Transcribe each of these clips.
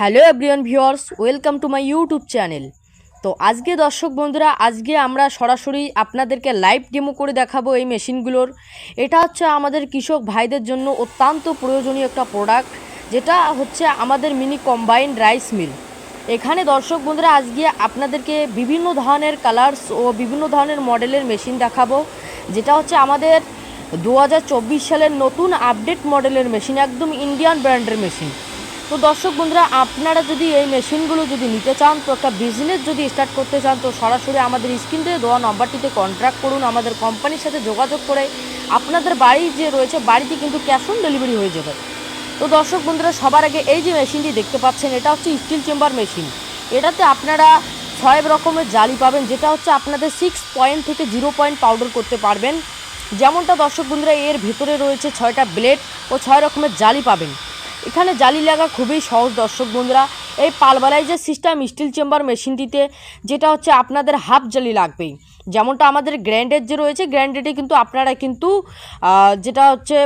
Hello everyone viewers, welcome to my YouTube channel. তো আজকে দর্শক বন্ধুরা, আজকে আমরা সরাসরি আপনাদেরকে লাইভ ডেমো করে দেখাবো এই মেশিনগুলোর। এটা হচ্ছে আমাদের কৃষক ভাইদের জন্য অত্যন্ত প্রয়োজনীয় একটা প্রোডাক্ট, যেটা হচ্ছে আমাদের মিনি কম্বাইন্ড রাইস মিল। এখানে দর্শক বন্ধুরা আজকে আপনাদেরকে বিভিন্ন ধরনের কালার্স ও বিভিন্ন ধরনের মডেলের মেশিন দেখাবো, যেটা হচ্ছে আমাদের 2024 সালের নতুন আপডেট মডেলের মেশিন, একদম ইন্ডিয়ান ব্র্যান্ডের মেশিন। তো দর্শক বন্ধুরা, আপনারা যদি এই মেশিনগুলো যদি নিতে চান, তো একটা বিজনেস যদি স্টার্ট করতে চান, তো সরাসরি আমাদের স্ক্রিনে দেওয়া নম্বরটিতে কন্ট্যাক্ট করুন। আমাদের কোম্পানির সাথে যোগাযোগ করে আপনাদের বাড়ি যে রয়েছে বাড়িতে কিন্তু ক্যাশ অন ডেলিভারি হয়ে যাবে। তো দর্শক বন্ধুরা, সবার আগে এই যে মেশিনটি দেখতে পাচ্ছেন, এটা হচ্ছে স্টিল চেম্বার মেশিন। এটাতে আপনারা 6 রকমের জালি পাবেন, যেটা হচ্ছে আপনাদের 6 পয়েন্ট থেকে 0 পয়েন্ট পাউডার করতে পারবেন। যেমনটা দর্শক বন্ধুরা, এর ভেতরে রয়েছে 6টা ব্লেড ও 6 রকমের জালি পাবেন। এখানে জালি লাগা খুবই সহজ দর্শক বন্ধুরা। এই পালভারাইজার সিস্টেম স্টিল চেম্বার মেশিনটিতে যেটা হচ্ছে আপনাদের হাফ জালি লাগবেই। যেমনটা আমাদের গ্র্যান্ডের যে রয়েছে, গ্র্যান্ডেডে কিন্তু আপনারা কিন্তু যেটা হচ্ছে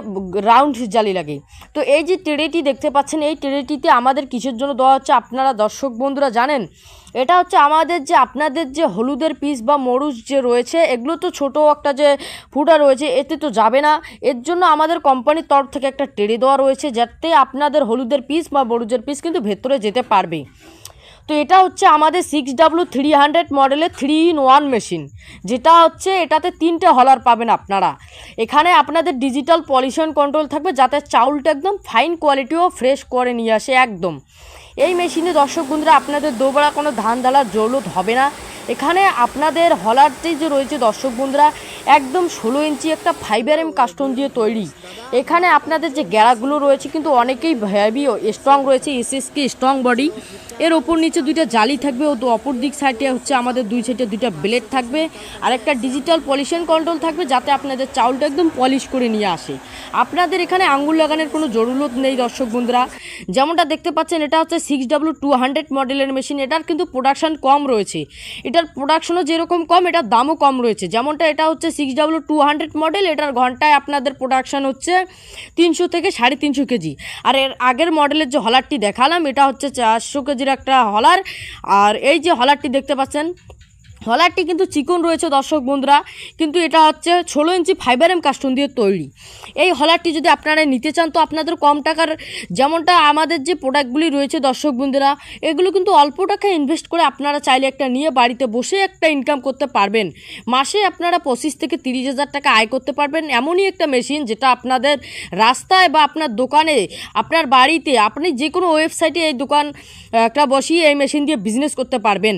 রাউন্ড জালি লাগে। তো এই যে ট্রেটি দেখতে পাচ্ছেন, এই ট্রেটিতে আমাদের কিসের জন্য দেওয়া হচ্ছে আপনারা দর্শক বন্ধুরা জানেন? এটা হচ্ছে আমাদের যে আপনাদের যে হলুদের পিস বা মরুচ যে রয়েছে, এগুলো তো ছোটো একটা যে ফুটা রয়েছে এতে তো যাবে না। এর জন্য আমাদের কোম্পানির তরফ থেকে একটা ট্রে দেওয়া রয়েছে, যাতে আপনাদের হলুদের পিস বা মরুচের পিস কিন্তু ভেতরে যেতে পারবে। তো এটা হচ্ছে আমাদের 6W300 মডেলের 3-in-1 মেশিন, যেটা হচ্ছে এটাতে 3টে হলার পাবেন আপনারা। এখানে আপনাদের ডিজিটাল পলিউশন কন্ট্রোল থাকবে, যাতে চাউলটা একদম ফাইন কোয়ালিটি ও ফ্রেশ করে নিয়ে আসে একদম। এই মেশিনে দর্শক বন্ধুরা আপনাদের দোবড়া কোনো ধান ঢালার জরুরত হবে না। এখানে আপনাদের হলারটি যে রয়েছে দর্শক বন্ধুরা, একদম 16 ইঞ্চি একটা 5RM কাস্টম দিয়ে তৈরি। এখানে আপনাদের যে গ্যারাগুলো রয়েছে কিন্তু অনেকেই হেভি ও স্ট্রং রয়েছে, এসএসকে স্ট্রং বডি। এর ওপর নিচে 2টা জালি থাকবে ও অপর দিক সাইডে হচ্ছে আমাদের 2 সাইডে 2টা ব্লেড থাকবে, আর একটা ডিজিটাল পলিউশন কন্ট্রোল থাকবে, যাতে আপনাদের চাউলটা একদম পলিশ করে নিয়ে আসে। আপনাদের এখানে আঙ্গুল লাগানোর কোনো জরুরত নেই দর্শক বন্ধুরা। যেমনটা দেখতে পাচ্ছেন, এটা হচ্ছে 6W200 মডেলের মেশিন। এটার কিন্তু প্রোডাকশান কম রয়েছে, এটার প্রোডাকশনও যেরকম কম, এটার দামও কম রয়েছে। যেমনটা এটা হচ্ছে 6W200 মডেল, এটার ঘন্টায় আপনাদের প্রোডাকশান হচ্ছে 300 থেকে 350 কেজি। আর এর আগের মডেলের যে হলারটি দেখালাম, এটা হচ্ছে 400 কেজির একটা হলার। আর এই যে হলারটি দেখতে পাচ্ছেন, হলারটি কিন্তু চিকন রয়েছে দর্শক বন্ধুরা, কিন্তু এটা হচ্ছে 16 ইঞ্চি 5RM কাস্টম দিয়ে তৈরি। এই হলারটি যদি আপনারা নিতে চান, তো আপনাদের কম টাকার, যেমনটা আমাদের যে প্রোডাক্টগুলি রয়েছে দর্শক বন্ধুরা, এগুলো কিন্তু অল্প টাকা ইনভেস্ট করে আপনারা চাইলে একটা নিয়ে বাড়িতে বসে একটা ইনকাম করতে পারবেন। মাসে আপনারা 25 থেকে 30,000 টাকা আয় করতে পারবেন। এমনই একটা মেশিন, যেটা আপনাদের রাস্তায় বা আপনার দোকানে, আপনার বাড়িতে, আপনি যে কোনো ওয়েবসাইটে এই দোকান একটা বসিয়ে এই মেশিন দিয়ে বিজনেস করতে পারবেন।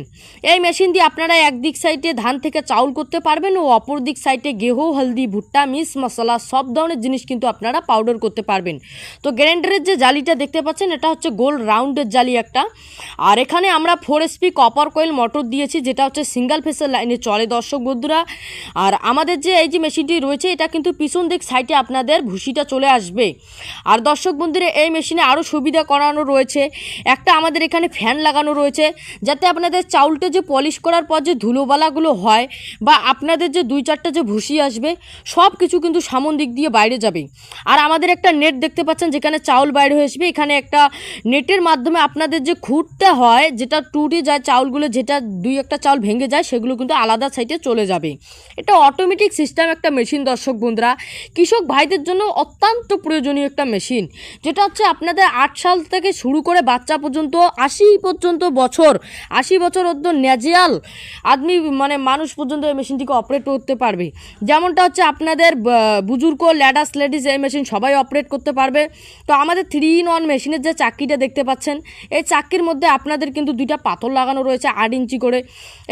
এই মেশিন দিয়ে আপনারা একদিক সাইডে ধান থেকে চাউল করতে পারবেন ও অপর দিক সাইডে গেহু, হলদি, ভুট্টা, মিক্স মশলা সব ধরনের জিনিস কিন্তু আপনারা পাউডার করতে পারবেন। তো গ্রাইন্ডারের যে জালিটা দেখতে পাচ্ছেন, এটা হচ্ছে গোল রাউন্ডের জালি একটা। আর এখানে আমরা 4SP কপার কয়েল মোটর দিয়েছি, যেটা হচ্ছে সিঙ্গেল ফেসের লাইনে চলে দর্শক বন্ধুরা। আর আমাদের যে এই যে মেশিনটি রয়েছে, এটা কিন্তু পিছন দিক সাইডে আপনাদের ভুসিটা চলে আসবে। আর দর্শক বন্ধুরা, এই মেশিনে আরও সুবিধা করানো রয়েছে, একটা আমাদের এখানে ফ্যান লাগানো রয়েছে, যাতে আপনাদের চাউলটা যে পলিশ করার পর যে ধুলোবালাগুলো হয় বা আপনাদের যে 2-4টা যে ভুসি আসবে, সব কিছু কিন্তু সামন দিক দিয়ে বাইরে যাবে। আর আমাদের একটা নেট দেখতে পাচ্ছেন, যেখানে চাউল বাইরে হয়ে আসবে। এখানে একটা নেটের মাধ্যমে আপনাদের যে খুঁটটা হয়, যেটা টুটে যায় চাউলগুলো, যেটা 2-1টা চাউল ভেঙে যায়, সেগুলো কিন্তু আলাদা সাইডে চলে যাবে। এটা অটোমেটিক সিস্টেম একটা মেশিন দর্শক বন্ধুরা, কৃষক ভাইদের জন্য অত্যন্ত প্রয়োজনীয় একটা মেশিন, যেটা হচ্ছে আপনাদের 8 সাল থেকে শুরু করে বাচ্চা পর্যন্ত 80 পর্যন্ত বছর, 80 বছর অব্দ ন্যাজিয়াল আদমি মানে মানুষ পর্যন্ত এই মেশিনটিকে অপারেট করতে পারবে। যেমনটা হচ্ছে আপনাদের বুজুর্গ, ল্যাডাস, লেডিস এই মেশিন সবাই অপারেট করতে পারবে। তো আমাদের 3-in-1 মেশিনের যে চাক্কিটা দেখতে পাচ্ছেন, এই চাক্কির মধ্যে আপনাদের কিন্তু 2টা পাথর লাগানো রয়েছে 8 ইঞ্চি করে।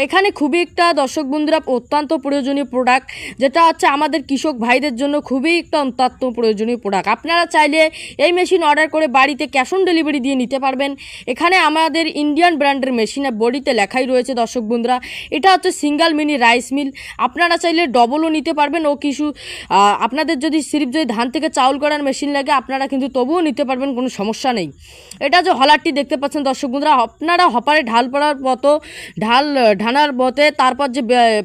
এখানে খুবই একটা দর্শক বন্ধুরা অত্যন্ত প্রয়োজনীয় প্রোডাক্ট, যেটা হচ্ছে আমাদের কৃষক ভাইদের জন্য খুবই একটা অত্যন্ত প্রয়োজনীয় প্রোডাক্ট। আপনারা চাইলে এই মেশিন অর্ডার করে বাড়িতে ক্যাশ অন ডেলিভারি দিয়ে নিতে পারবেন। এখানে আমাদের ইন্ডিয়ান ব্র্যান্ডের মেশিনের বডিতে লেখাই রয়েছে দর্শক বন্ধুরা, এটা হচ্ছে সিঙ্গেল মিনি রাইস মিল। আপনারা চাইলে ডবলও নিতে পারবেন, ও কিছু আপনাদের যদি সিরিপ যদি ধান থেকে চাউল করার মেশিন লাগে আপনারা কিন্তু তবুও নিতে পারবেন, কোনো সমস্যা নেই। এটা যে হলারটি দেখতে পাচ্ছেন দর্শক বন্ধুরা, আপনারা হপারে ঢাল পড়ার মতো ঢানার মতে তারপর যে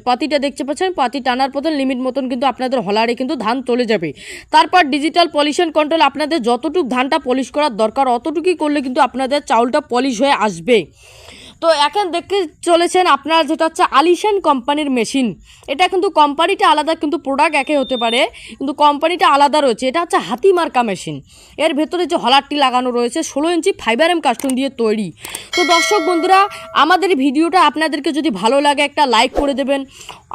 পাতিটা দেখতে পাচ্ছেন, পাতি টানার মতন লিমিট মতন কিন্তু আপনাদের হলারে কিন্তু ধান চলে যাবে। তারপর ডিজিটাল পলিশন কন্ট্রোল, আপনাদের যতটুকু ধানটা পলিশ করার দরকার অতটুকুই করলে কিন্তু আপনাদের চাউলটা পলিশ হয়ে আসবে। তো এখন দেখতে চলেছেন আপনারা যেটা হচ্ছে আলিশান কোম্পানির মেশিন। এটা কিন্তু কোম্পানিটা আলাদা, কিন্তু প্রোডাক্ট একে হতে পারে, কিন্তু কোম্পানিটা আলাদা রয়েছে। এটা হচ্ছে হাতি মার্কা মেশিন। এর ভেতরে যে হলারটি লাগানো রয়েছে 16 ইঞ্চি ফাইবার এম কাস্টম দিয়ে তৈরি। তো দর্শক বন্ধুরা, আমাদের ভিডিওটা আপনাদেরকে যদি ভালো লাগে একটা লাইক করে দেবেন।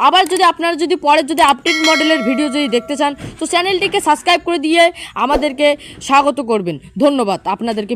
আবার যদি আপনারা যদি পরের যদি আপডেট মডেলের ভিডিও যদি দেখতে চান তো চ্যানেলটিকে সাবস্ক্রাইব করে দিয়ে আমাদেরকে স্বাগত করবেন। ধন্যবাদ আপনাদেরকে।